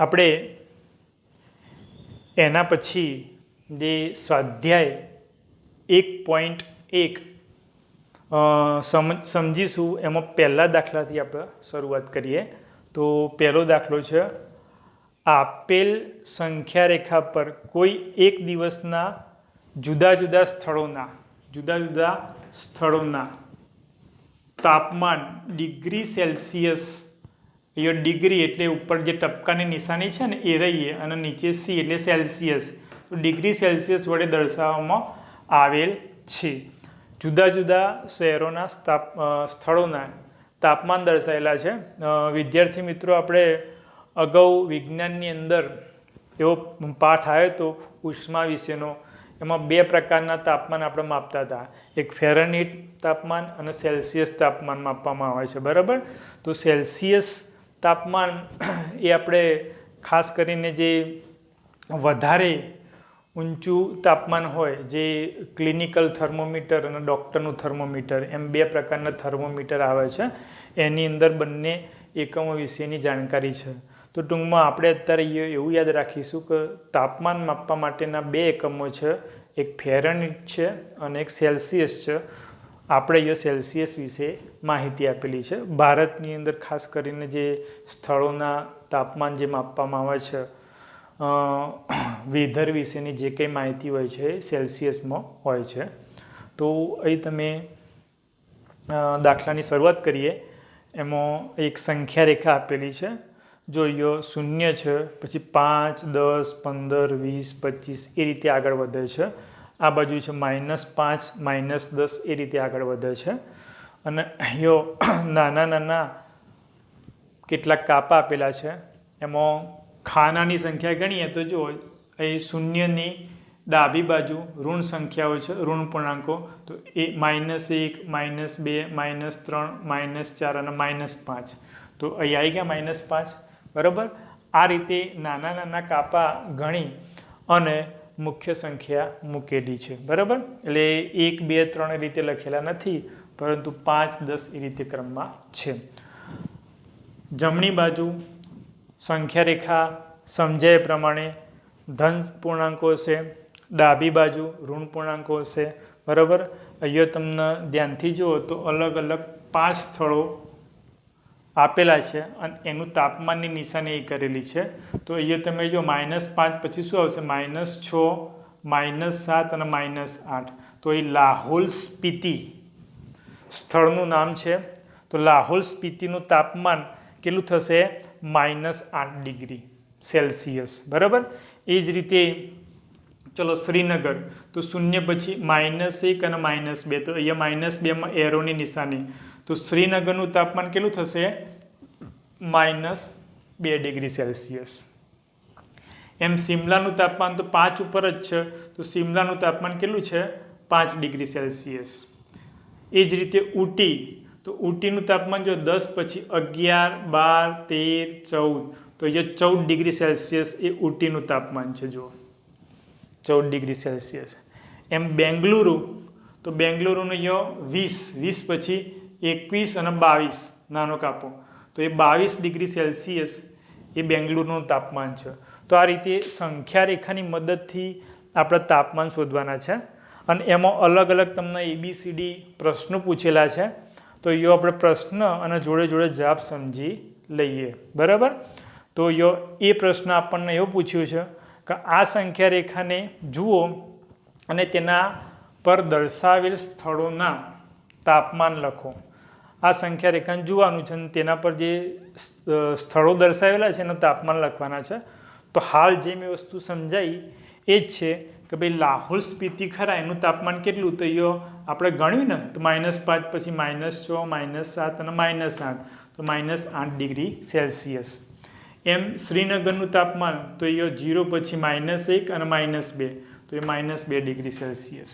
આપણે એના પછી જે સ્વાધ્યાય 1.1 સમજીશું એમાં પહેલા દાખલાથી આપણે શરૂઆત કરીએ. તો પહેલો દાખલો છે, આપેલ સંખ્યા રેખા પર કોઈ એક દિવસના જુદા જુદા સ્થળોના તાપમાન ડિગ્રી સેલ્સિયસ, એ ડિગ્રી એટલે ઉપર જે ટપકાની નિશાની છે ને એ રહીએ અને નીચે સી એટલે સેલ્સિયસ, તો ડિગ્રી સેલ્સિયસ વડે દર્શાવવામાં આવેલ છે. જુદા જુદા શહેરોના સ્થળોના તાપમાન દર્શાવેલા છે. વિદ્યાર્થી મિત્રો, આપણે અગાઉ વિજ્ઞાનની અંદર એવો પાઠ આવ્યો હતો ઉષ્મા વિશેનો. એમાં 2 પ્રકારના તાપમાન આપણે માપતા હતા. એક ફેરનહીટ તાપમાન અને સેલ્સિયસ તાપમાન માપવામાં આવે છે, બરાબર. તો સેલ્સિયસ તાપમાન એ આપણે ખાસ કરીને જે વધારે ઊંચું તાપમાન હોય, જે ક્લિનિકલ થર્મોમીટર અને ડૉક્ટરનું થર્મોમીટર એમ 2 પ્રકારના થર્મોમીટર આવે છે, એની અંદર બંને એકમો વિશેની જાણકારી છે. તો ટૂંકમાં આપણે અત્યારે એવું યાદ રાખીશું કે તાપમાન માપવા માટેના 2 એકમો છે, એક ફેરનહીટ છે અને એક સેલ્સિયસ છે. આપણે એ સેલ્સિયસ વિશે માહિતી આપેલી છે. ભારતની અંદર ખાસ કરીને જે સ્થળોના તાપમાન જે માપવામાં આવે છે, વેધર વિશેની જે કંઈ માહિતી હોય છે એ સેલ્સિયસમાં હોય છે. તો અહીં તમે દાખલાની શરૂઆત કરીએ. એમાં એક સંખ્યા રેખા આપેલી છે. જોઈએ 0 છે, પછી 5, 10, 15, 20, 25 એ રીતે આગળ વધે છે. આ બાજુ છે -5, -10 એ રીતે આગળ વધે છે. અને અહીં નાના નાના કેટલાક કાપા આપેલા છે. એમાં ખાનાની સંખ્યા ગણીએ તો જો અહીં 0ની ડાબી બાજુ ઋણ સંખ્યાઓ છે, ઋણ પૂર્ણાંકો. તો એ -1, -2, -3, -4 અને -5. તો અહીં આવી ગયા -5, બરાબર. આ રીતે નાના નાના કાપા ગણી અને મુખ્ય સંખ્યા મૂકેલી છે, બરાબર. એટલે 1, 2, 3 એ રીતે લખેલા નથી, પરંતુ 5, 10 એ રીતે ક્રમમાં છે. જમણી બાજુ સંખ્યા રેખા સમજાય પ્રમાણે ધન પૂર્ણાંકો છે, ડાબી બાજુ ઋણ પૂર્ણાંકો છે, બરાબર. અહીંયા તમને ધ્યાનથી જુઓ તો અલગ અલગ 5 સ્થળો આપેલા છે અને એનું તાપમાનની નિશાની એ કરેલી છે. તો અહીંયા તમે જો -5 પછી શું આવશે? -6, -7 અને -8. તો એ લાહોલ સ્પીતિ સ્થળનું નામ છે. તો લાહોલ સ્પીતિનું તાપમાન કેટલું થશે? -8 ડિગ્રી સેલ્સિયસ, બરાબર. એ જ રીતે ચલો શ્રીનગર, તો 0 પછી -1 અને -2. તો અહીંયા -2માં એરોની નિશાની. તો શ્રીનગરનું તાપમાન કેટલું થશે? -2 ડિગ્રી સેલ્સિયસ. એમ સિમલાનું તાપમાન તો 5 ઉપર જ છે, તો સિમલાનું તાપમાન કેટલું છે? 5 ડિગ્રી સેલ્સિયસ. એ જ રીતે ઊટી, તો ઊટીનું તાપમાન જો 10 પછી 11, 12, 13, 14. તો અહીંયા 14 ડિગ્રી સેલ્સિયસ એ ઊટીનું તાપમાન છે, જુઓ 14 ડિગ્રી સેલ્સિયસ. એમ બેંગલુરુ, તો બેંગલુરુનું અહીંયા 20 પછી 21 અને 22 નાનો કાપો. તો એ 22 ડિગ્રી સેલ્સિયસ એ બેંગલુરુનું તાપમાન છે. તો આ રીતે સંખ્યા રેખાની મદદથી આપણે તાપમાન શોધવાના છે. અને એમાં અલગ અલગ તમને ABCD પ્રશ્નો પૂછેલા છે. તો એ આપણે પ્રશ્ન અને જોડે જોડે જવાબ સમજી લઈએ, બરાબર. તો એ પ્રશ્ન આપણને એવું પૂછ્યું છે કે આ સંખ્યા રેખાને જુઓ અને તેના પર દર્શાવેલ સ્થળોના તાપમાન લખો. આ સંખ્યા રેખાને જોવાનું છે અને તેના પર જે સ્થળો દર્શાવેલા છે એનું તાપમાન લખવાના છે. તો હાલ જે મેં વસ્તુ સમજાવી એ જ છે કે ભાઈ લાહોલ સ્પીતિ ખરા એનું તાપમાન કેટલું? તો એ આપણે ગણ્યું ને, તો -5 પછી -6, -7 અને -8. તો -8 ડિગ્રી સેલ્સિયસ. એમ શ્રીનગરનું તાપમાન તો એ 0 પછી -1 અને -2. તો એ -2 ડિગ્રી સેલ્સિયસ.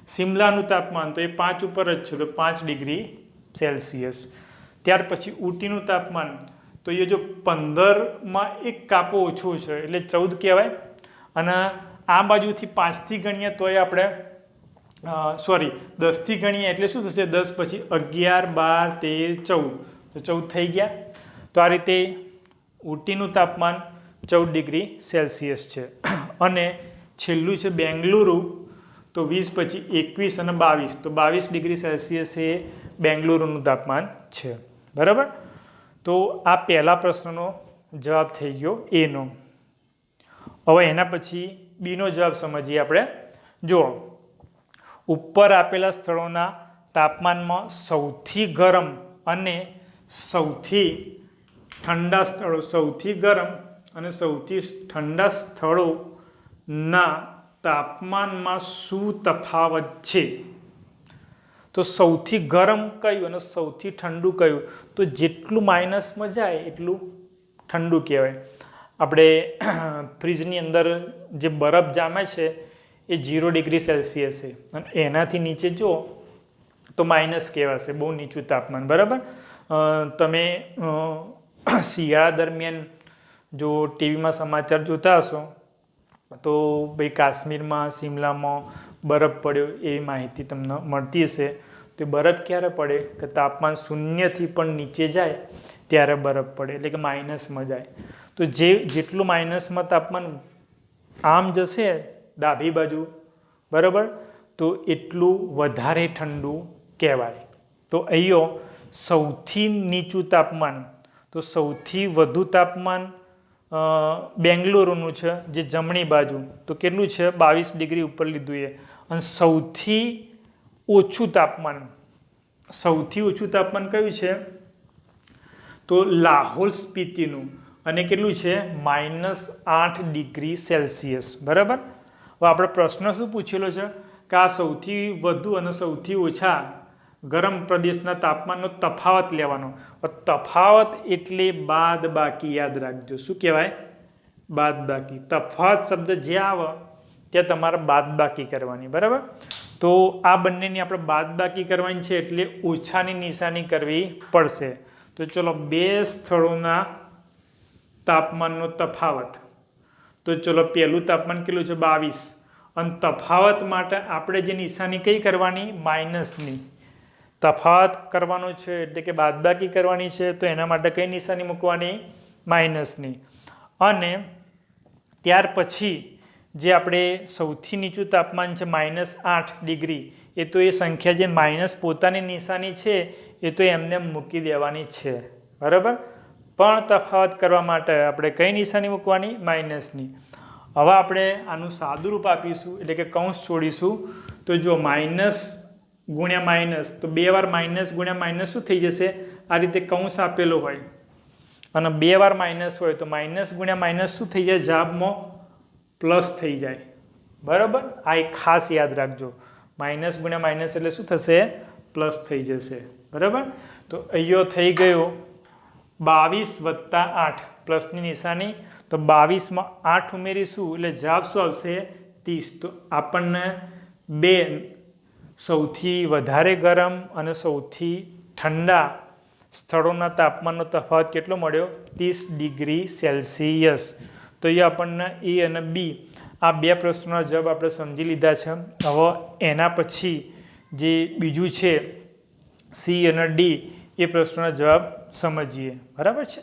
સિમલાનું તાપમાન તો એ 5 ઉપર જ છે, તો 5 ડિગ્રી સેલ્સિયસ. ત્યાર પછી ઊટીનું તાપમાન તો એ જો 15માં એક કાપો ઓછો છે એટલે 14 કહેવાય. અને આ બાજુથી 5થી ગણીએ તો એ આપણે 10થી ગણીએ એટલે શું થશે? 10 પછી 11, 12, 13, 14. તો 14 થઈ ગયા. તો આ રીતે ઊટીનું તાપમાન 14 ડિગ્રી સેલ્સિયસ છે અને છેલ્લું છે બેંગલુરુ, તો 20 પછી 21 અને 22, તો 22 ડિગ્રી સેલ્સિયસ એ બેંગલુરુનું તાપમાન છે. બરાબર. તો આ પહેલા પ્રશ્નનો જવાબ થઈ ગયો એનો. હવે એના પછી બીનો જવાબ સમજીએ આપણે. જુઓ, ઉપર આપેલા સ્થળોના તાપમાનમાં સૌથી ગરમ અને સૌથી ઠંડા સ્થળો, સૌથી ગરમ અને સૌથી ઠંડા સ્થળોના તાપમાનમાં શું તફાવત છે? તો સૌથી ગરમ કયું અને સૌથી ઠંડુ કયું? તો જેટલું માઇનસમાં જાય એટલું ઠંડુ કહેવાય. આપણે ફ્રીજની અંદર જે બરફ જામે છે એ 0 ડિગ્રી સેલ્સિયસ છે અને એનાથી નીચે જો તો માઇનસ કહેવાશે, બહુ નીચું તાપમાન. બરાબર. તમે શિયાળા દરમિયાન જો ટીવીમાં સમાચાર જોતા હશો તો ભાઈ કાશ્મીરમાં, શિમલામાં બરફ પડ્યો એવી માહિતી તમને મળતી હશે. તો બરફ ક્યારે પડે કે તાપમાન 0થી પણ નીચે જાય ત્યારે બરફ પડે, એટલે કે માઇનસમાં જાય. તો જેટલું માઇનસમાં તાપમાન આમ જશે ડાબી બાજુ, બરાબર, તો એટલું વધારે ઠંડુ કહેવાય. તો અહીંયા સૌથી નીચું તાપમાન, તો સૌથી વધુ તાપમાન બેંગલુરુનું છે, જે જમણી બાજુ, તો કેટલું છે? 22 ડિગ્રી ઉપર લીધું એ. અને સૌથી ઓછું તાપમાન, સૌથી ઓછું તાપમાન કયું છે? તો લાહોલ સ્પીતિનું, અને કેટલું છે? -8 ડિગ્રી સેલ્સિયસ. બરાબર. હવે આપણે પ્રશ્ન શું પૂછેલો છે કે આ સૌથી વધુ અને સૌથી ઓછા ગરમ પ્રદેશના તાપમાનનો તફાવત લેવાનો. તફાવત એટલે બાદ બાકી, યાદ રાખજો. શું કહેવાય? બાદ બાકી. તફાવત શબ્દ જે આવે ત્યાં તમારે બાદ બાકી કરવાની. બરાબર. તો આ બંનેની આપણે બાદ બાકી કરવાની છે એટલે ઓછાની નિશાની કરવી પડશે. તો ચલો, બે સ્થળોના તાપમાનનો તફાવત. તો ચલો, પહેલું તાપમાન કેટલું છે? 22. અને તફાવત માટે આપણે જે નિશાની કઈ કરવાની? માઇનસની. તફાવત કરવાનો છે એટલે કે બાદબાકી કરવાની છે, તો એના માટે કઈ નિશાની મૂકવાની? માઇનસની. અને ત્યાર પછી જે આપણે સૌથી નીચું તાપમાન છે -8 ડિગ્રી, એ તો એ સંખ્યા જે માઇનસ પોતાની નિશાની છે એ તો એમને મૂકી દેવાની છે. બરાબર. પણ તફાવત કરવા માટે આપણે કઈ નિશાની મૂકવાની? માઇનસની. હવે આપણે આનું સાદું રૂપ આપીશું, એટલે કે કૌંસ છોડીશું. તો જો માઇનસ ગુણ્યા માઇનસ, તો 2 વાર માઇનસ ગુણ્યા માઇનસ શું થઈ જશે? આ રીતે કૌંસ આપેલો હોય અને 2 વાર માઇનસ હોય તો માઇનસ ગુણ્યા માઇનસ શું થઈ જાય? જવાબમાં પ્લસ થઈ જાય. બરાબર. આ એક ખાસ યાદ રાખજો. માઇનસ ગુણ્યા માઇનસ એટલે શું થશે? પ્લસ થઈ જશે. બરાબર. તો અહીંયા થઈ ગયો 22 + 8, પ્લસની નિશાની. તો 22માં 8 ઉમેરીશું એટલે જવાબ શું આવશે? 30. તો આપણને બે સૌથી વધારે ગરમ અને સૌથી ઠંડા સ્થળોના તાપમાનનો તફાવત કેટલો મળ્યો? 30 ડિગ્રી સેલ્સિયસ. તો એ આપણને એ અને બી આ બે પ્રશ્નોના જવાબ આપણે સમજી લીધા છે. હવે એના પછી જે બીજું છે સી અને ડી, એ પ્રશ્નોના જવાબ સમજીએ. બરાબર છે.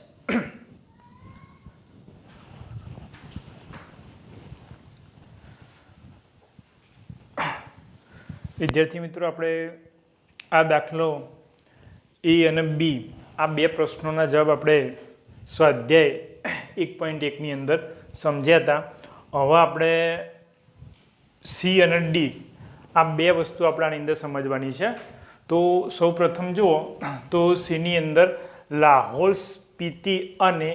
વિદ્યાર્થી મિત્રો, આપણે આ દાખલો એ અને બી આ બે પ્રશ્નોના જવાબ આપણે સ્વાધ્યાય 1.1ની અંદર સમજ્યા હતા. હવે આપણે સી અને ડી આ બે વસ્તુ આપણે આની અંદર સમજવાની છે. તો સૌ પ્રથમ જુઓ તો સીની અંદર લાહોલ સ્પીતિ અને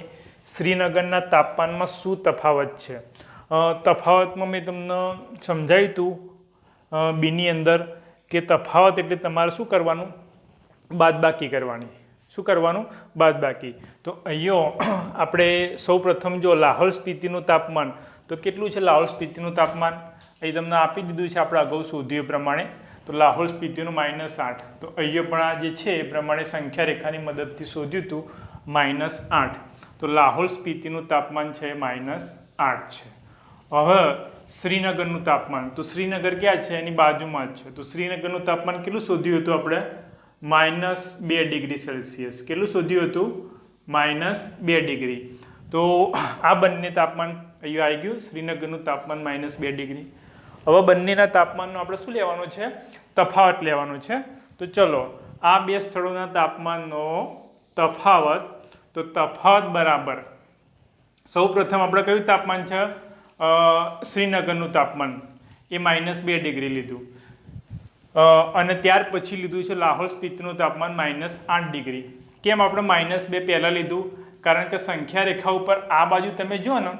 શ્રીનગરના તાપમાનમાં શું તફાવત છે? તફાવતમાં મેં તમને સમજાવ્યું હતું બીની અંદર કે તફાવત એટલે તમારે શું કરવાનું? બાદબાકી કરવાની. શું કરવાનું? બાદબાકી. તો અહીંયા આપણે સૌ પ્રથમ જો લાહોલ સ્પીતિનું તાપમાન, તો કેટલું છે લાહોલ સ્પીતિનું તાપમાન? અહીં તમને આપી દીધું છે આપણે અગાઉ શોધ્યું એ પ્રમાણે. તો લાહોલ સ્પીતિનું -8. તો અહીંયા પણ આ જે છે એ પ્રમાણે સંખ્યા રેખાની મદદથી શોધ્યું હતું -8. તો લાહોલ સ્પીતિનું તાપમાન છે -8 છે. હવે શ્રીનગરનું તાપમાન, તો શ્રીનગર ક્યાં છે? એની બાજુમાં જ છે. તો શ્રીનગરનું તાપમાન કેટલું શોધ્યું હતું આપણે? -2 ડિગ્રી સેલ્સિયસ. કેટલું શોધ્યું હતું? -2 ડિગ્રી. તો આ બંને તાપમાન અહીંયા આવી ગયું. શ્રીનગરનું તાપમાન -2 ડિગ્રી. હવે બંનેના તાપમાનનો આપણે શું લેવાનું છે? તફાવત લેવાનો છે. તો ચલો આ બે સ્થળોના તાપમાનનો તફાવત, તો તફાવત બરાબર સૌ પ્રથમ આપણે કયું તાપમાન છે? શ્રીનગરનું તાપમાન એ -2 ડિગ્રી લીધું, અને ત્યાર પછી લીધું છે લાહોલ સ્પિતિનું તાપમાન -8 ડિગ્રી. કેમ આપણે -2 પહેલાં લીધું? કારણ કે સંખ્યા રેખા ઉપર આ બાજુ તમે જુઓ ને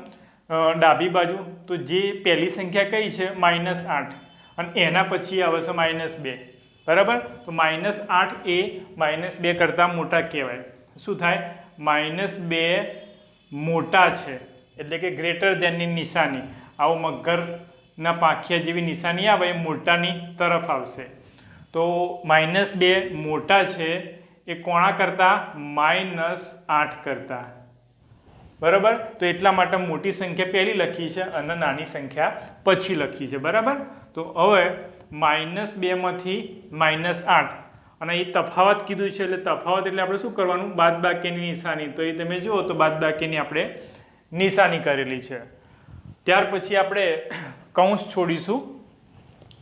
ડાબી બાજુ, તો જે પહેલી સંખ્યા કઈ છે? -8, અને એના પછી આવે છે -2. બરાબર? તો -8 એ -2 કરતાં મોટા કહેવાય. શું થાય? -2 મોટા છે, એટલે કે ગ્રેટર ધેનની નિશાની. આવું મગરના પાંખિયા જેવી નિશાની આવે એ મોટાની તરફ આવશે. તો -2 મોટા છે એ કોણા કરતાં? -8 કરતાં. બરાબર? તો એટલા માટે મોટી સંખ્યા પહેલી લખી છે અને નાની સંખ્યા પછી લખી છે. બરાબર? તો હવે -2 માંથી -8, અને એ તફાવત કીધું છે, એટલે તફાવત એટલે આપણે શું કરવાનું? બાદબાકીની નિશાની. તો એ તમે જુઓ તો બાદબાકીની આપણે નિશાની કરેલી છે. ત્યાર પછી આપણે કૌંસ છોડીશું.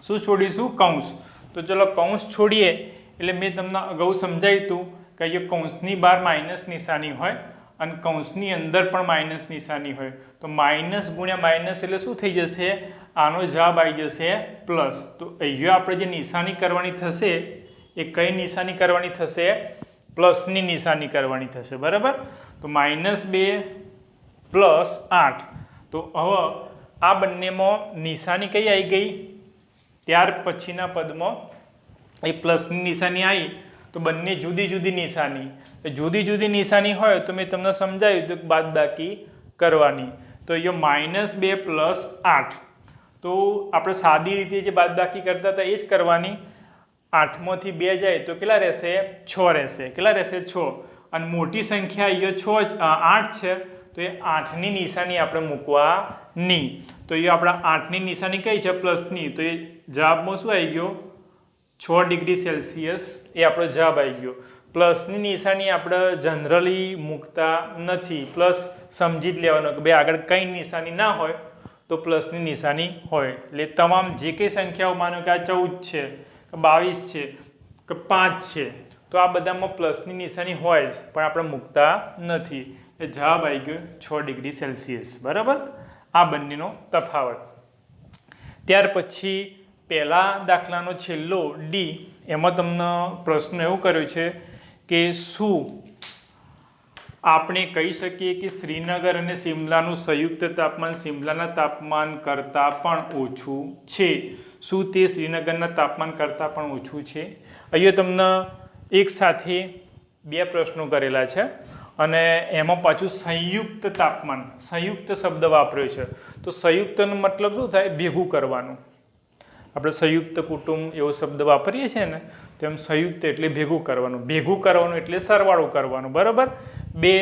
શું છોડીશું? કૌંસ. તો ચલો કૌંસ છોડીએ એટલે મેં તમને અગાઉ સમજાવ્યું હતું કે અહીંયા કૌંસની બહાર માઇનસ નિશાની હોય અને કૌંસની અંદર પણ માઇનસ નિશાની હોય. તો માઇનસ ગુણ્યા માઇનસ એટલે શું થઈ જશે? આનો જવાબ આવી જશે પ્લસ. તો અહીંયા આપણે જે નિશાની કરવાની થશે એ કઈ નિશાની કરવાની થશે? પ્લસની નિશાની કરવાની થશે. બરાબર? તો -2 + 8. તો હવે આ બંનેમાં નિશાની કઈ આવી ગઈ? ત્યાર પછીના પદમાં એ પ્લસની નિશાની આવી, તો બંને જુદી જુદી નિશાની. તો જુદી જુદી નિશાની હોય તો મેં તમને સમજાવ્યું હતું કે બાદબાકી કરવાની. તો અહીંયા -2 + 8. તો આપણે સાદી રીતે જે બાદબાકી કરતા હતા એ જ કરવાની. 8માંથી 2 જાય તો કેટલા રહેશે? 6 રહેશે. કેટલા રહેશે? 6. અને મોટી સંખ્યા અહીંયા 8 છે, તો એ 8ની નિશાની આપણે મૂકવાની. તો એ આપણા 8ની નિશાની કઈ છે? પ્લસની. તો એ જવાબમાં શું આવી ગયો? 6 ડિગ્રી સેલ્સિયસ એ આપણો જવાબ આવી ગયો. પ્લસની નિશાની આપણે જનરલી મૂકતા નથી. પ્લસ સમજી જ લેવાનો કે ભાઈ આગળ કંઈ નિશાની ના હોય તો પ્લસની નિશાની હોય. એટલે તમામ જે કંઈ સંખ્યાઓ, માનો કે આ 14 છે, કે 22 છે, કે 5 છે, તો આ બધામાં પ્લસની નિશાની હોય જ, પણ આપણે મૂકતા નથી. એ જવાબ આવી ગયો 6 ડિગ્રી સેલ્સિયસ. બરાબર? આ બંનેનો તફાવત. ત્યાર પછી પહેલા દાખલાનો છેલ્લો ડી, એમાં તમને પ્રશ્ન એવું કર્યો છે કે શું આપણે કહી શકીએ કે શ્રીનગર અને શિમલાનું સંયુક્ત તાપમાન શિમલાના તાપમાન કરતાં પણ ઓછું છે? શું તે શ્રીનગરના તાપમાન કરતાં પણ ઓછું છે? અહીંયા તમને એક સાથે 2 પ્રશ્નો કરેલા છે અને એમાં પાછું સંયુક્ત તાપમાન, સંયુક્ત શબ્દ વાપર્યો છે. તો સંયુક્તનો મતલબ શું થાય? ભેગું કરવાનું. આપણે સંયુક્ત કુટુંબ એવો શબ્દ વાપરીએ છીએ ને, તેમ સંયુક્ત એટલે ભેગું કરવાનું. ભેગું કરવાનું એટલે સરવાળો કરવાનું. બરાબર? 2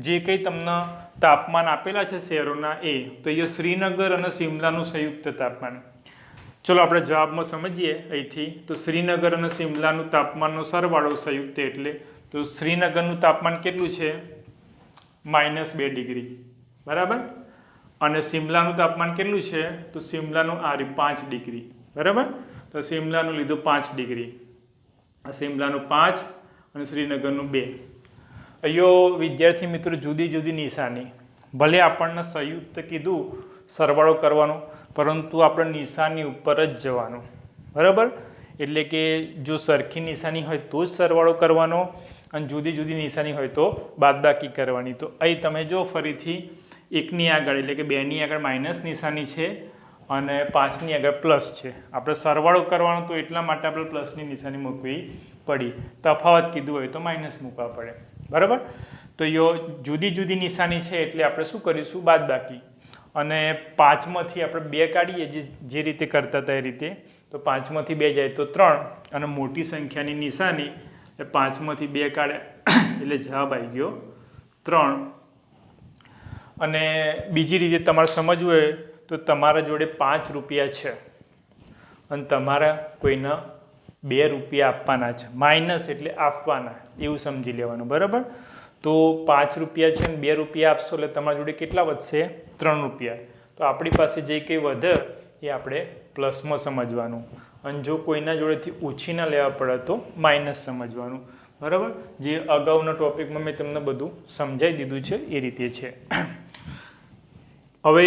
જે કંઈ તમને તાપમાન આપેલા છે શહેરોના એ, તો એ શ્રીનગર અને શિમલાનું સંયુક્ત તાપમાન. ચલો આપણે જવાબમાં સમજીએ અહીંથી. તો શ્રીનગર અને શિમલાનું તાપમાનનો સરવાળો સંયુક્ત એટલે, તો શ્રીનગરનું તાપમાન કેટલું છે? -2 ડિગ્રી. બરાબર? અને શિમલાનું તાપમાન કેટલું છે? તો શિમલાનું 5 ડિગ્રી. બરાબર? તો શિમલાનું લીધું 5 ડિગ્રી, શિમલાનું 5 અને શ્રીનગરનું 2. અહીંયા વિદ્યાર્થી મિત્રો જુદી જુદી નિશાની. ભલે આપણને સંયુક્ત કીધું સરવાળો કરવાનો, પરંતુ આપણે નિશાની ઉપર જ જવાનું. બરાબર? એટલે કે જો સરખી નિશાની હોય તો જ સરવાળો કરવાનો, અને જુદી જુદી નિશાની હોય તો બાદબાકી કરવાની. તો અહીં તમે જો ફરીથી 1ની આગળ એટલે કે 2ની આગળ માઇનસ નિશાની છે અને 5ની આગળ પ્લસ છે. આપણે સરવાળો કરવાનો, તો એટલા માટે આપણે પ્લસની નિશાની મૂકવી પડી. તફાવત કીધું હોય તો માઇનસ મૂકવા પડે. બરાબર? તો જુદી જુદી નિશાની છે એટલે આપણે શું કરીશું? બાદબાકી. અને 5માંથી આપણે 2 કાઢીએ જે રીતે કરતા હતા એ રીતે. તો 5માંથી 2 જાય તો 3, અને મોટી સંખ્યાની નિશાની એટલે 5માંથી 2 કાઢ્યા એટલે જવાબ આવી ગયો 3. અને બીજી રીતે તમારે સમજવું હોય તો તમારા જોડે 5 રૂપિયા છે અને તમારા કોઈના 2 રૂપિયા આપવાના છે. માઇનસ એટલે આપવાના, એવું સમજી લેવાનું. બરાબર? તો 5 રૂપિયા છે ને 2 રૂપિયા આપશો એટલે તમારી જોડે કેટલા વધશે? 3 રૂપિયા. તો આપણી પાસે જે કંઈ વધે એ આપણે પ્લસમાં સમજવાનું, અને જો કોઈના જોડેથી ઓછી ના લેવા પડે તો માઇનસ સમજવાનું. બરાબર? જે અગાઉના ટોપિકમાં મેં તમને બધું સમજાવી દીધું છે એ રીતે છે. હવે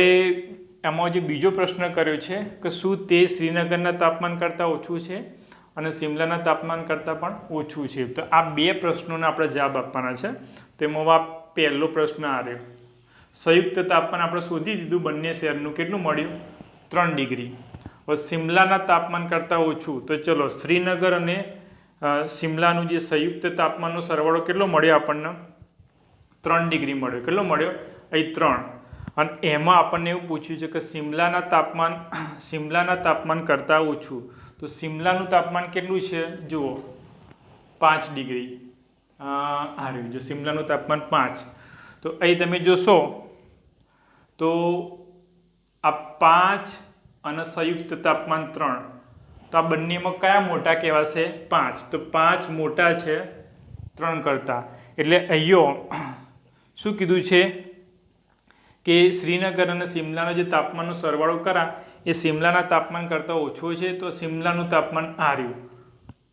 એમાં જે બીજો પ્રશ્ન કર્યો છે કે શું તે શ્રીનગરના તાપમાન કરતાં ઓછું છે અને શિમલાના તાપમાન કરતાં પણ ઓછું છે? તો આ બે પ્રશ્નોના આપણે જવાબ આપવાના છે. તેમાં આ પહેલો પ્રશ્ન આવ્યો. સંયુક્ત તાપમાન આપણે શોધી દીધું બંને શહેરનું, કેટલું મળ્યું? 3 ડિગ્રી. હવે શિમલાના તાપમાન કરતાં ઓછું, તો ચલો શ્રીનગર અને શિમલાનું જે સંયુક્ત તાપમાનનો સરવાળો કેટલો મળ્યો આપણને? 3 ડિગ્રી મળ્યો. કેટલો મળ્યો? અહીં 3. અને એમાં આપણને એવું પૂછ્યું છે કે શિમલાના તાપમાન કરતાં ઓછું. તો શિમલાનું તાપમાન કેટલું છે? જુઓ 5 ડિગ્રી. આ રહ્યું જો શિમલાનું તાપમાન 5. તો અહીં તમે જોશો તો આ 5 અને સંયુક્ત તાપમાન 3, તો આ બંનેમાં કયા મોટા કહેવાશે? 5. તો 5 મોટા છે 3 કરતાં. એટલે અહીંયા શું કીધું છે કે શ્રીનગર અને શિમલાનો જે તાપમાનનો સરવાળો કરા એ શિમલાના તાપમાન કરતાં ઓછો છે. તો શિમલાનું તાપમાન આ રહ્યું.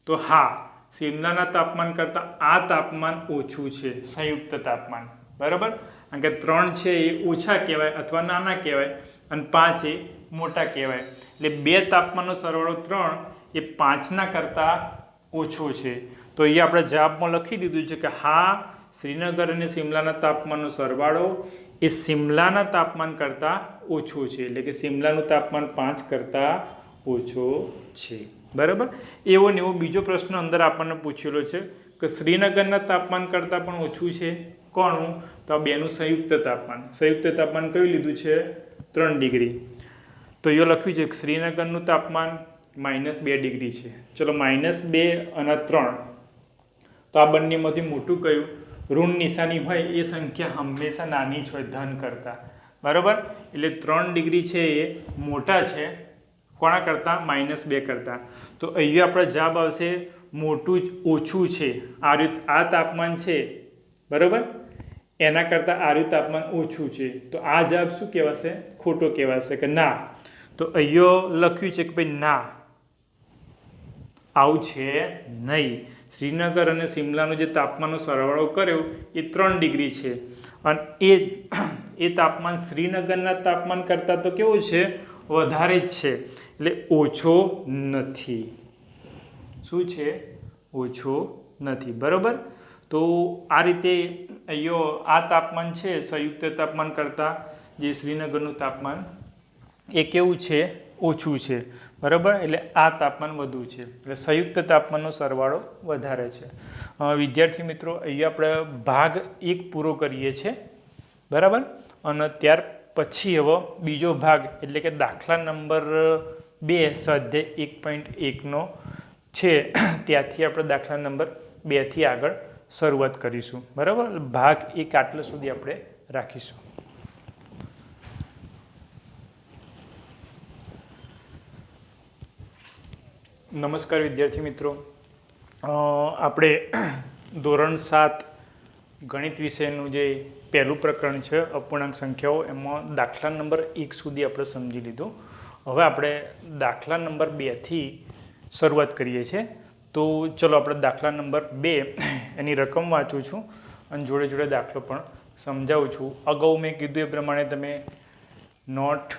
તો હા, શિમલાના તાપમાન કરતાં આ તાપમાન ઓછું છે, સંયુક્ત તાપમાન. બરાબર? કારણ કે 3 છે એ ઓછા કહેવાય અથવા નાના કહેવાય, અને 5 એ મોટા કહેવાય. એટલે બે તાપમાનનો સરવાળો 3 એ 5ના કરતાં ઓછો છે. તો અહીંયા આપણે જવાબમાં લખી દીધું છે કે હા, શ્રીનગર અને શિમલાના તાપમાનનો સરવાળો એ શિમલાના તાપમાન કરતાં ઓછો છે. એટલે કે શિમલાનું તાપમાન 5 કરતાં ઓછો છે. બરાબર? એવો ને એવો બીજો પ્રશ્ન અંદર આપણને પૂછેલો છે કે શ્રીનગરના તાપમાન કરતાં પણ ઓછું છે. કોનું? તો આ બેનું સંયુક્ત તાપમાન. સંયુક્ત તાપમાન કયું લીધું છે? 3 ડિગ્રી. તો એ લખ્યું છે કે શ્રીનગરનું તાપમાન -2 ડિગ્રી છે. ચલો -2 અને 3, તો આ બંનેમાંથી મોટું કયું? ઋણ નિશાની હોય એ સંખ્યા હંમેશા નાની જ હોય ધન કરતાં. બરાબર? એટલે 3 ડિગ્રી છે એ મોટા છે કોના કરતાં? -2 કરતાં. તો અહીંયા આપણે જવાબ આવશે મોટું જ ઓછું છે. આ તાપમાન છે બરાબર, એના કરતાં આર્યું તાપમાન ઓછું છે. તો આ જવાબ શું કહેવાશે? ખોટો કહેવાશે કે ના. તો અહીંયા લખ્યું છે કે ભાઈ ના, આવું છે નહીં. શ્રીનગર અને શિમલાનો જે તાપમાનનો સરવાળો કર્યો એ 3 ડિગ્રી છે, અને એ તાપમાન શ્રીનગરના તાપમાન કરતાં તો કેવું છે? વધારે જ છે. એટલે ઓછો નથી. શું છે? ઓછો નથી. બરાબર? તો આ રીતે અહીંયા આ તાપમાન છે સંયુક્ત તાપમાન કરતાં જે શ્રીનગરનું તાપમાન એ કેવું છે? ઓછું છે. બરાબર? એટલે આ તાપમાન વધુ છે. એટલે સંયુક્ત તાપમાનનો સરવાળો વધારે છે. વિદ્યાર્થી મિત્રો, અહીંયા આપણે ભાગ 1 પૂરો કરીએ છીએ. બરાબર? અને ત્યાર પછી હવે બીજો ભાગ એટલે કે દાખલા નંબર 2 સ્વાધ્યાય 1.1નો છે, ત્યાંથી આપણે દાખલા નંબર 2થી આગળ શરૂઆત કરીશું. બરાબર? ભાગ 1 આટલા સુધી આપણે રાખીશું. નમસ્કાર વિદ્યાર્થી મિત્રો, આપણે ધોરણ 7 ગણિત વિષયનું જે પહેલું પ્રકરણ છે અપૂર્ણાંક સંખ્યાઓ, એમાં દાખલા નંબર 1 સુધી આપણે સમજી લીધું. હવે આપણે દાખલા નંબર 2થી શરૂઆત કરીએ છીએ. તો ચલો આપણે દાખલા નંબર 2 એની રકમ વાંચું છું અને જોડે જોડે દાખલો પણ સમજાવું છું. અગાઉ મેં કીધું એ પ્રમાણે તમે નોટ,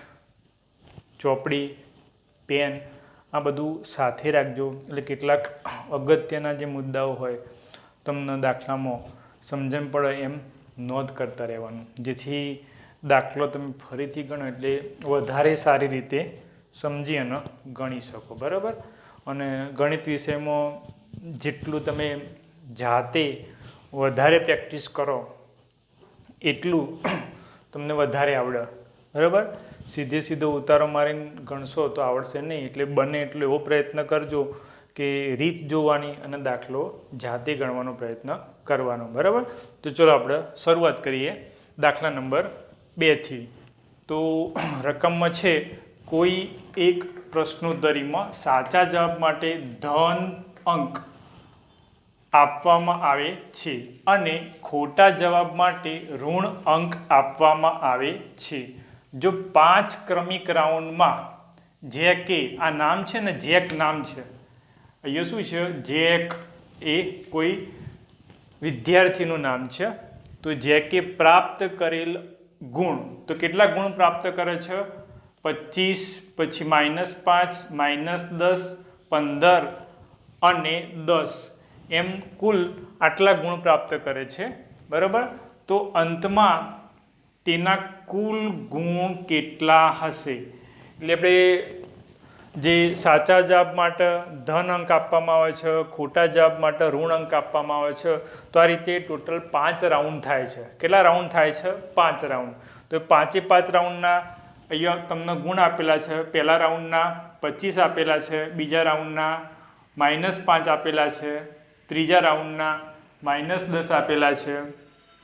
ચોપડી, પેન આ બધું સાથે રાખજો. એટલે કેટલાક અગત્યના જે મુદ્દાઓ હોય તમને દાખલામાં સમજણ પડે એમ નોંધ કરતા રહેવાનું, જેથી દાખલો તમે ફરીથી ગણો એટલે વધારે સારી રીતે સમજી અને ગણી શકો. બરાબર? અને ગણિત વિષયમાં જેટલું તમે જાતે વધારે પ્રેક્ટિસ કરો એટલું તમને વધારે આવડે. બરાબર? સીધો ઉતારો મારીને ગણશો તો આવડશે નહીં. એટલે બને એટલો એવો પ્રયત્ન કરજો કે રીત જોવાની અને દાખલો જાતે ગણવાનો પ્રયત્ન કરવાનો. બરાબર? તો ચલો આપણે શરૂઆત કરીએ દાખલા નંબર 2થી. તો રકમમાં છે કોઈ એક પ્રશ્નોત્તરીમાં સાચા જવાબ માટે ધન અંક આપવામાં આવે છે અને ખોટા જવાબ માટે ઋણ અંક આપવામાં આવે છે. જો 5 ક્રમિક રાઉન્ડમાં જેકે આ નામ છે ને, જેક નામ છે, અહીંયા શું છે, જેક એ કોઈ વિદ્યાર્થીનું નામ છે. તો જેકે પ્રાપ્ત કરેલ ગુણ, તો કેટલા ગુણ પ્રાપ્ત કરે છે? 25, પછી -5, -10, 15 અને 10, એમ કુલ આટલા ગુણ પ્રાપ્ત કરે છે. બરાબર. તો અંતમાં તેના કુલ ગુણ કેટલા હશે? એટલે આપણે જે સાચા જવાબ માટે ધન અંક આપવામાં આવે છે, ખોટા જવાબ માટે ઋણ અંક આપવામાં આવે છે. તો આ રીતે ટોટલ 5 રાઉન્ડ થાય છે. કેટલા રાઉન્ડ થાય છે? 5 રાઉન્ડ. તો 5 રાઉન્ડના અહીંયા તમને ગુણ આપેલા છે. પહેલા રાઉન્ડના 25 આપેલા છે, બીજા રાઉન્ડના -5 આપેલા છે, ત્રીજા રાઉન્ડના -10 આપેલા છે,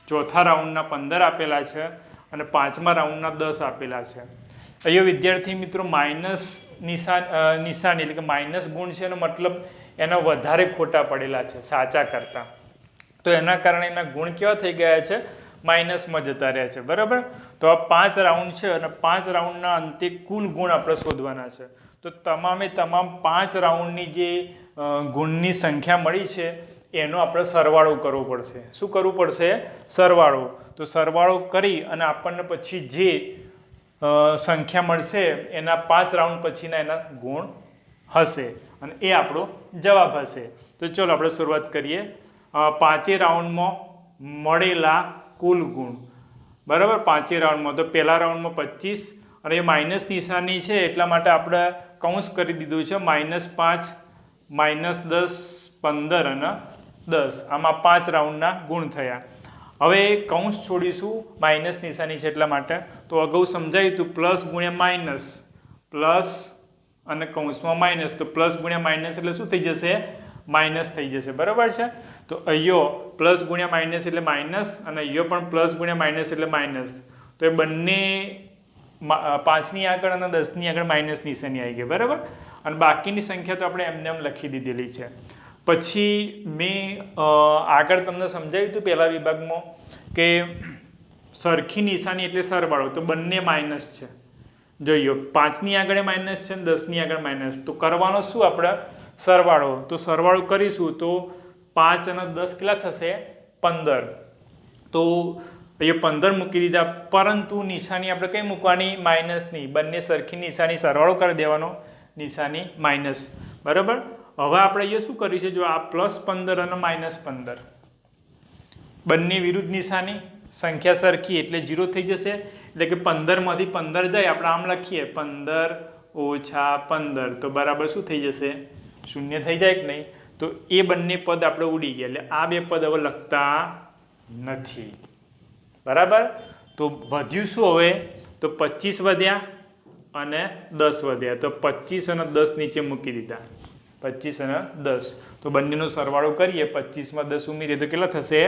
ચોથા રાઉન્ડના 15 આપેલા છે અને પાંચમા રાઉન્ડના 10 આપેલા છે. અહીંયા વિદ્યાર્થી મિત્રો માઇનસ નિશાની એટલે કે માઇનસ ગુણ છે એનો મતલબ એના વધારે ખોટા પડેલા છે સાચા કરતાં. તો એના કારણે એના ગુણ કેવા થઈ ગયા છે? માઇનસમાં જતા રહ્યા છે. બરાબર. તો આ 5 રાઉન્ડ છે અને 5 રાઉન્ડના અંતે કુલ ગુણ આપણે શોધવાના છે. તો તમામ 5 રાઉન્ડની જે ગુણની સંખ્યા મળી છે એનો આપણે સરવાળો કરવો પડશે. શું કરવું પડશે? સરવાળો. તો સરવાળો કરી અને આપણને પછી જે સંખ્યા મળશે એના 5 રાઉન્ડ પછીના એના ગુણ હશે અને એ આપણો જવાબ હશે. તો ચલો આપણે શરૂઆત કરીએ. 5 રાઉન્ડમાં મળેલા કુલ ગુણ. બરાબર. 5 રાઉન્ડમાં તો પહેલા રાઉન્ડમાં 25 અને એ માઇનસ નિશાની છે એટલા માટે આપણે કૌંસ કરી દીધું છે. -5, -10, 15 અને 10. આમાં 5 રાઉન્ડના ગુણ થયા. હવે કૌંસ છોડીશું, માઇનસ નિશાની છે એટલા માટે. તો અગાઉ સમજાયું હતું પ્લસ ગુણ્યા માઇનસ, પ્લસ અને કૌંસમાં માઇનસ. તો પ્લસ ગુણ્યા માઇનસ એટલે શું થઈ જશે? માઇનસ થઈ જશે. બરાબર છે. તો અહીંયો પ્લસ ગુણ્યા માઇનસ એટલે માઇનસ અને અહીંયો પણ પ્લસ ગુણ્યા માઇનસ એટલે માઇનસ. તો એ બંને 5ની આગળ અને 10ની આગળ માઇનસ નિશાની આવી ગઈ. બરાબર. અને બાકીની સંખ્યા તો આપણે એમને એમ લખી દીધેલી છે. પછી મેં આગળ તમને સમજાવ્યું હતું પહેલા વિભાગમાં કે સરખી નિશાની એટલે સરવાળો. તો બંને માઇનસ છે. જોઈએ 5ની આગળ માઇનસ છે અને 10ની આગળ માઇનસ. તો કરવાનો શું આપણે? સરવાળો. તો સરવાળો કરીશું તો 5 અને 10 કેટલા થશે? 15. તો અહીંયા 15 મૂકી દીધા, પરંતુ નિશાની આપણે કઈ મૂકવાની? માઇનસની. બંને સરખી નિશાની, સરવાળો કરી દેવાનો, નિશાની માઇનસ. બરાબર. હવે આપણે અહીંયા શું કર્યું છે? જો આ +15 અને -15 બંને વિરુદ્ધ નિશાની, સંખ્યા સરખી એટલે 0 થઈ જશે. એટલે કે 15માંથી 15 જાય, આપણે આમ લખીએ 15 ઓછા 15 તો બરાબર શું થઈ જશે? 0 થઈ જાય કે નહીં? તો એ બંને પદ આપણે ઉડી ગયા. એટલે આ બે પદ હવે લખતા નથી. બરાબર. તો વધ્યું શું હવે? તો 25 વધ્યા અને 10 વધ્યા. તો 25 અને 10 નીચે મૂકી દીધા. 25 અને 10. તો બંનેનો સરવાળો કરીએ, 25માં 10 ઉમેરીએ તો કેટલા થશે?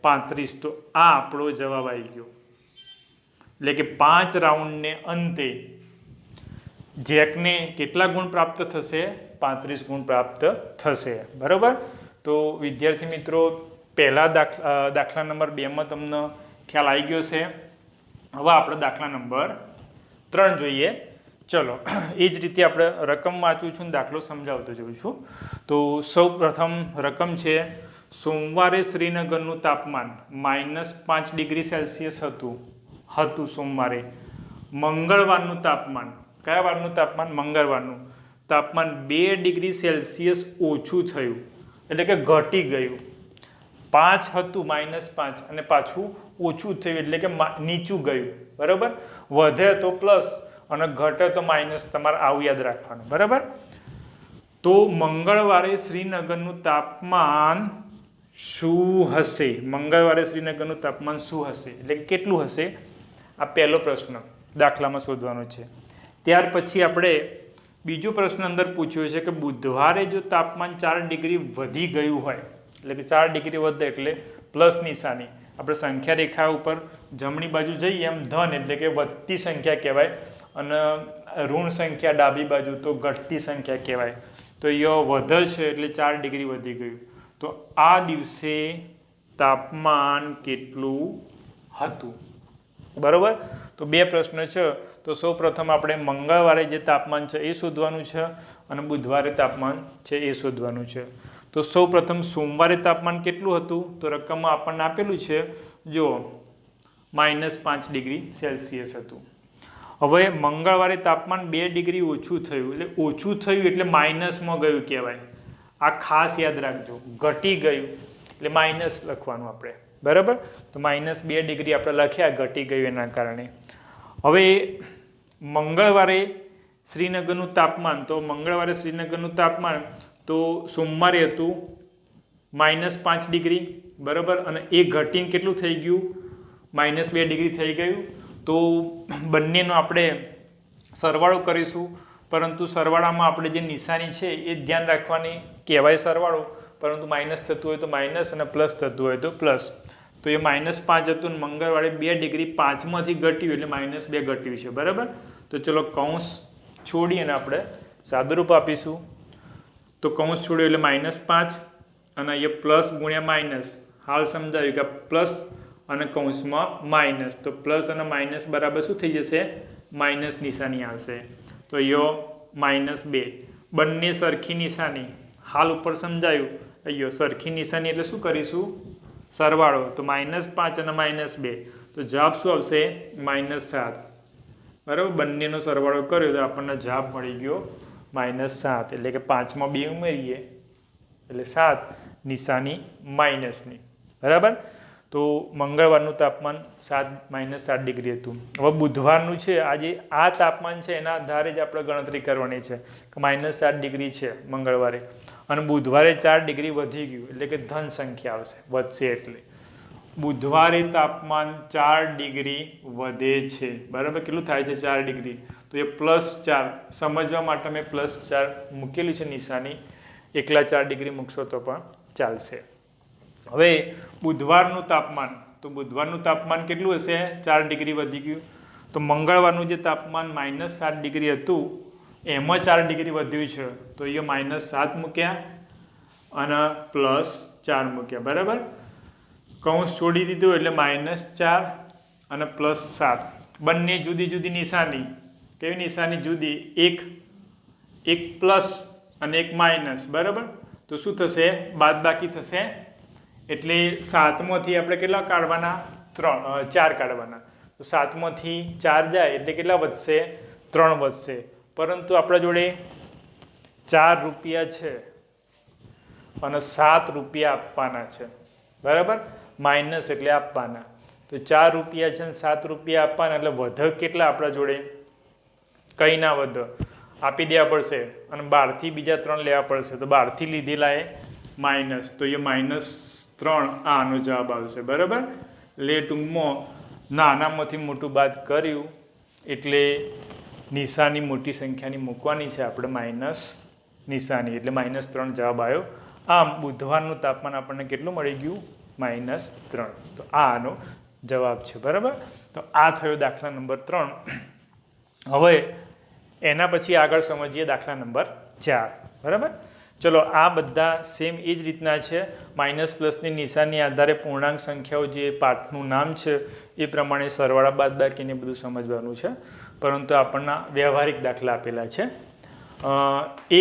35. તો આ આપણો જવાબ આવી ગયો. એટલે કે 5 રાઉન્ડને અંતે જેકને કેટલા ગુણ પ્રાપ્ત થશે? 35 ગુણ પ્રાપ્ત થશે. બરાબર. તો વિદ્યાર્થી મિત્રો પહેલા દાખલા નંબર 2માં તમને ખ્યાલ આવી ગયો છે. હવે આપણે દાખલા નંબર 3 જોઈએ. ચલો એ જ રીતે આપણે રકમ વાંચું છું, દાખલો સમજાવતો જઉં છું. તો સૌ પ્રથમ રકમ છે, સોમવારે શ્રીનગરનું તાપમાન -5 ડિગ્રી સેલ્સિયસ હતું સોમવારે. મંગળવારનું તાપમાન, કયા વારનું તાપમાન? મંગળવારનું તાપમાન 2 ડિગ્રી સેલ્સિયસ ઓછું થયું, એટલે કે ઘટી ગયું. 5 હતું -5 અને પાછું ઓછું થયું એટલે કે નીચું ગયું. બરાબર. વધે તો પ્લસ અને ઘટે તો માઇનસ. તમારે આવું યાદ રાખવાનું. બરાબર. તો મંગળવારે શ્રીનગરનું તાપમાન શું હશે? મંગળવારે શ્રીનગરનું તાપમાન શું હશે એટલે કેટલું હશે? આ પહેલો પ્રશ્ન દાખલામાં શોધવાનો છે. ત્યાર પછી આપણે બીજો પ્રશ્ન અંદર પૂછ્યો છે કે બુધવારે જો તાપમાન 4 ડિગ્રી વધી ગયું હોય, એટલે કે 4 ડિગ્રી વધે એટલે પ્લસ નિશાની. આપણે સંખ્યા રેખા ઉપર જમણી બાજુ જઈએ એમ ધન એટલે કે વધતી સંખ્યા કહેવાય અને ઋણ સંખ્યા ડાબી બાજુ તો ઘટતી સંખ્યા કહેવાય. તો એ વધે છે એટલે 4 ડિગ્રી વધી ગયું. તો આ દિવસે તાપમાન કેટલું હતું? બરાબર. તો બે પ્રશ્ન છે. તો સૌ પ્રથમ આપણે મંગળવારે જે તાપમાન છે એ શોધવાનું છે અને બુધવારે તાપમાન છે એ શોધવાનું છે. તો સૌ પ્રથમ સોમવારે તાપમાન કેટલું હતું? તો રકમમાં આપણને આપેલું છે, જો -5 ડિગ્રી સેલ્સિયસ હતું. હવે મંગળવારે તાપમાન 2 ડિગ્રી ઓછું થયું, એટલે ઓછું થયું એટલે માઇનસમાં ગયું કહેવાય. આ ખાસ યાદ રાખજો, ઘટી ગયું એટલે માઇનસ લખવાનું આપણે, બરાબર. તો -2 ડિગ્રી આપણે લખ્યા ઘટી ગયું એના કારણે. હવે મંગળવારે શ્રીનગરનું તાપમાન, તો મંગળવારે શ્રીનગરનું તાપમાન તો સોમવારે હતું -5 ડિગ્રી, બરાબર. અને એ ઘટીને કેટલું થઈ ગયું? -2 ડિગ્રી થઈ ગયું. તો બંનેનો આપણે સરવાળો કરીશું, પરંતુ સરવાળામાં આપણે જે નિશાની છે એ ધ્યાન રાખવાની. કહેવાય સરવાળો, પરંતુ માઇનસ થતું હોય તો માઇનસ અને પ્લસ થતું હોય તો પ્લસ. તો એ -5 હતું ને મંગળવારે 2 ડિગ્રી 5માંથી ઘટ્યું એટલે -2 ઘટ્યું છે, બરાબર. તો ચલો કૌંસ છોડી અને આપણે સાદુરૂપ આપીશું. તો કૌંસ છોડ્યો એટલે -5 અને એ પ્લસ ગુણ્યા માઇનસ. હાલ સમજાવ્યું કે પ્લસ અને કૌંસમાં માઇનસ. તો પ્લસ અને માઇનસ બરાબર શું થઈ જશે? માઇનસ નિશાની આવશે. તો -2 બંને સરખી નિશાની. હાલ ઉપર સમજાયું. અહીંયા સરખી નિશાની એટલે શું કરીશું? સરવાળો. તો -5 અને -2. તો જવાબ શું આવશે? -7. બરાબર. બંનેનો સરવાળો કર્યો તો આપણને જવાબ મળી ગયો -7. એટલે કે 5માં 2 ઉમેરીએ એટલે 7, નિશાની માઇનસની, બરાબર. તો મંગળવારનું તાપમાન -7 ડિગ્રી હતું. હવે બુધવારનું છે, આજે આ તાપમાન છે એના આધારે જ આપણે ગણતરી કરવાની છે કે -7 ડિગ્રી છે મંગળવારે, અને બુધવારે 4 ડિગ્રી વધી ગયું એટલે કે ધન સંખ્યા આવશે, વધશે. એટલે બુધવારે તાપમાન 4 ડિગ્રી વધે છે, બરાબર. કેટલું થાય છે? 4 ડિગ્રી. તો એ +4 સમજવા માટે મેં +4 મૂકેલી છે નિશાની. એકલા 4 ડિગ્રી મૂકશો તો પણ ચાલશે. હવે બુધવારનું તાપમાન, તો બુધવારનું તાપમાન કેટલું હશે? 4 ડિગ્રી વધી ગયું. તો મંગળવારનું જે તાપમાન -7 ડિગ્રી હતું એમાં 4 ડિગ્રી વધ્યું છે, તો એ -7 મૂક્યા અને +4 મૂક્યા, બરાબર. કૌંસ છોડી દીધું એટલે -4 અને +7. બંને જુદી જુદી નિશાની. કેવી નિશાની? જુદી. એક પ્લસ અને એક માઇનસ, બરાબર. તો શું થશે? બાદબાકી થશે. એટલે 7માંથી આપણે કેટલા કાઢવાના? 4 કાઢવાના. તો 7માંથી 4 જાય એટલે કેટલા વધશે? 3 વધશે. પરંતુ આપણા જોડે 4 રૂપિયા છે અને 7 રૂપિયા આપવાના છે, બરાબર. માઇનસ એટલે આપવાના. તો 4 રૂપિયા છે અને 7 રૂપિયા આપવાના, એટલે વધે કેટલા આપણા જોડે? કંઈ ના વધે, આપી દેવા પડશે. અને 12થી બીજા 3 લેવા પડશે. તો 12થી લીધેલા એ માઇનસ, તો એ -3 આનો જવાબ આવશે, બરાબર. એટલે ટૂંકમાં નાનામાંથી મોટું બાદ કર્યું એટલે નિશાની મોટી સંખ્યાની મૂકવાની છે આપણે, માઇનસ નિશાની, એટલે -3 જવાબ આવ્યો. આમ બુધવારનું તાપમાન આપણને કેટલું મળી ગયું? -3. તો આનો જવાબ છે, બરાબર. તો આ થયો દાખલા નંબર 3. હવે એના પછી આગળ સમજીએ દાખલા નંબર 4, બરાબર. ચલો, આ બધા સેમ એ જ રીતના છે. માઇનસ પ્લસની નિશાની આધારે પૂર્ણાંક સંખ્યાઓ જે પાઠનું નામ છે એ પ્રમાણે સરવાળા બાદબાકીને બધું સમજવાનું છે, પરંતુ આપણને વ્યવહારિક દાખલા આપેલા છે.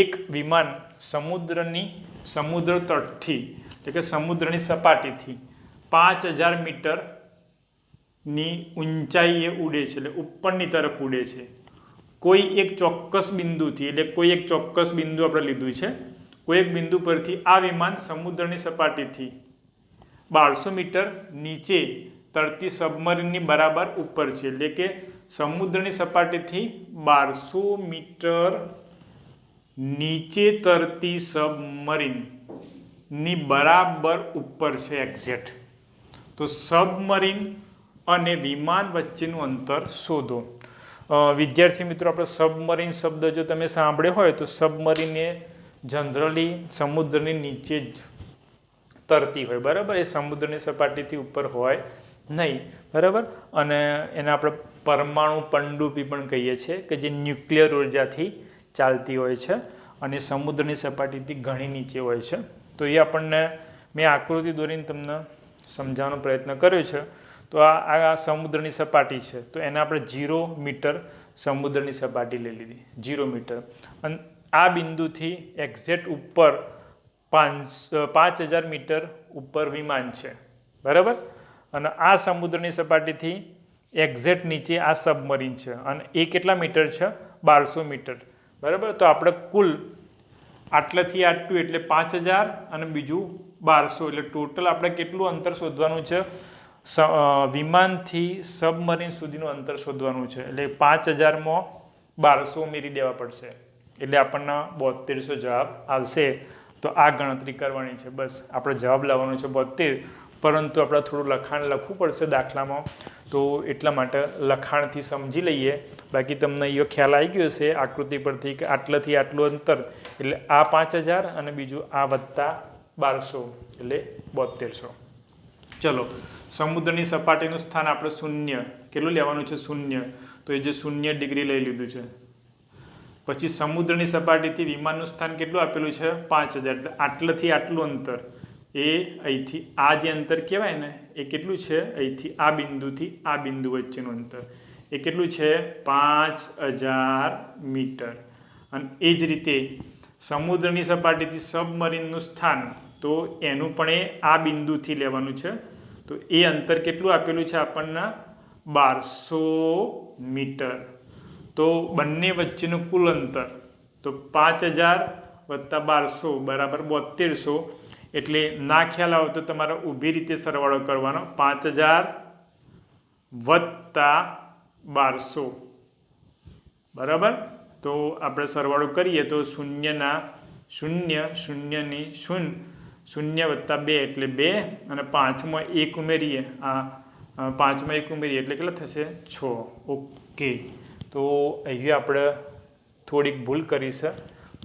એક વિમાન સમુદ્ર તટથી, એટલે કે સમુદ્રની સપાટીથી 5000 મીટરની ઊંચાઈએ ઉડે છે, એટલે ઉપરની તરફ ઉડે છે. કોઈ એક ચોક્કસ બિંદુથી, એટલે કોઈ એક ચોક્કસ બિંદુ આપણે લીધું છે, કોઈ એક બિંદુ પરથી આ વિમાન સમુદ્રની સપાટીથી 1200 મીટર નીચે તરતી સબમરીનની બરાબર ઉપર છે. એટલે કે સમુદ્રની સપાટીથી 1200 મીટર નીચે તરતી સબમરીનની બરાબર ઉપર છે, એક્ઝેક્ટ. તો સબમરીન અને વિમાન વચ્ચેનું અંતર શોધો. વિદ્યાર્થી મિત્રો, આપણે સબમરીન શબ્દ જો તમે સાંભળ્યો હોય તો સબમરીન એ જનરલી સમુદ્રની નીચે જ તરતી હોય, બરાબર. એ સમુદ્રની સપાટીથી ઉપર હોય નહીં, બરાબર. અને એને આપણે પરમાણુ પનડુબ્બી પણ કહીએ છીએ, કે જે ન્યુક્લિયર ઉર્જાથી ચાલતી હોય છે અને સમુદ્રની સપાટીથી ઘણી નીચે હોય છે. તો એ આપણને મેં આકૃતિ દોરીને તમને સમજાવવાનો પ્રયત્ન કર્યો છે. તો આ સમુદ્રની સપાટી છે, તો એને આપણે 0 મીટર સમુદ્રની સપાટી લઈ લીધી, 0 મીટર. અને આ બિંદુથી એક્ઝેક્ટ ઉપર 5000 મીટર ઉપર વિમાન છે, બરાબર. અને આ સમુદ્રની સપાટીથી એક્ઝેક્ટ નીચે આ સબમરીન છે, અને એ કેટલા મીટર છે? 1200 મીટર, બરાબર. તો આપણે કુલ આટલાથી આટલું એટલે 5000 અને બીજું 1200, એટલે ટોટલ આપણે કેટલું અંતર શોધવાનું છે? વિમાનથી સબમરીન સુધીનું અંતર શોધવાનું છે. એટલે 5000માં 1200 ઉમેરી દેવા પડશે, એટલે આપણને 7200 જવાબ આવશે. તો આ ગણતરી કરવાની છે, બસ આપણે જવાબ લાવવાનો છે 72. પરંતુ આપણે થોડું લખાણ લખવું પડશે દાખલામાં, તો એટલા માટે લખાણથી સમજી લઈએ. બાકી તમને એ ખ્યાલ આવી ગયો હશે આકૃતિ પરથી કે આટલાથી આટલું અંતર એટલે આ 5000 અને બીજું આ વત્તા 1200 એટલે 7200. ચલો, સમુદ્રની સપાટીનું સ્થાન આપણે શૂન્ય કેટલું લેવાનું છે? 0. તો એ જે 0 ડિગ્રી લઈ લીધું છે. પછી સમુદ્રની સપાટીથી વિમાનનું સ્થાન કેટલું આપેલું છે? 5000. એટલે આટલાથી આટલું અંતર એ અહીંથી આ જે અંતર કહેવાય ને એ કેટલું છે? અહીંથી આ બિંદુથી આ બિંદુ વચ્ચેનું અંતર એ કેટલું છે? 5000 મીટર. અને એ જ રીતે સમુદ્રની સપાટીથી સબમરીનનું સ્થાન, તો એનું પણ એ આ બિંદુથી લેવાનું છે. તો એ અંતર કેટલું આપેલું છે આપણને? 1200 મીટર. તો બંને વચ્ચેનું કુલ અંતર તો 5000 વત્તા 1200 બરાબર 7200. એટલે ના ખ્યાલ આવે તો તમારે ઊભી રીતે સરવાળો કરવાનો, 5000 વત્તા 1200, બરાબર. તો આપણે સરવાળો કરીએ તો શૂન્યના શૂન્ય, શૂન્યની શૂન્ય, 0 વત્તા 2 એટલે 2, અને 5માં 1 ઉમેરીએ, આ 5માં 1 ઉમેરીએ એટલે કેટલા થશે? 6. ઓકે. તો અહીં આપણે થોડીક ભૂલ કરી છે,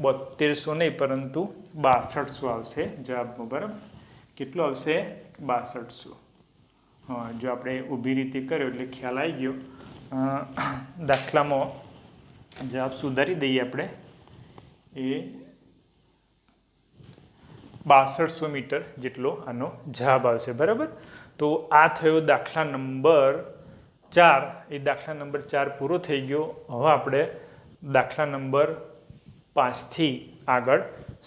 7200 નહીં પરંતુ 6200 આવશે જવાબમાં, બરાબર. કેટલું આવશે? 6200. હા, જો આપણે ઊભી રીતે કર્યો એટલે ખ્યાલ આવી ગયો. દાખલામાં જવાબ સુધારી દઈએ આપણે, એ 6200 મીટર જેટલો આનો જવાબ આવશે, બરાબર. તો આ થયો દાખલા નંબર 4. એ દાખલા નંબર 4 પૂરો થઈ ગયો. હવે આપણે દાખલા નંબર 5થી આગળ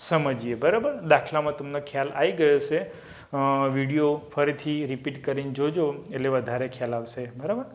સમજીએ, બરાબર. દાખલામાં તમને ખ્યાલ આવી ગયો છે. વિડીયો ફરીથી રિપીટ કરીને જોજો એટલે વધારે ખ્યાલ આવશે, બરાબર.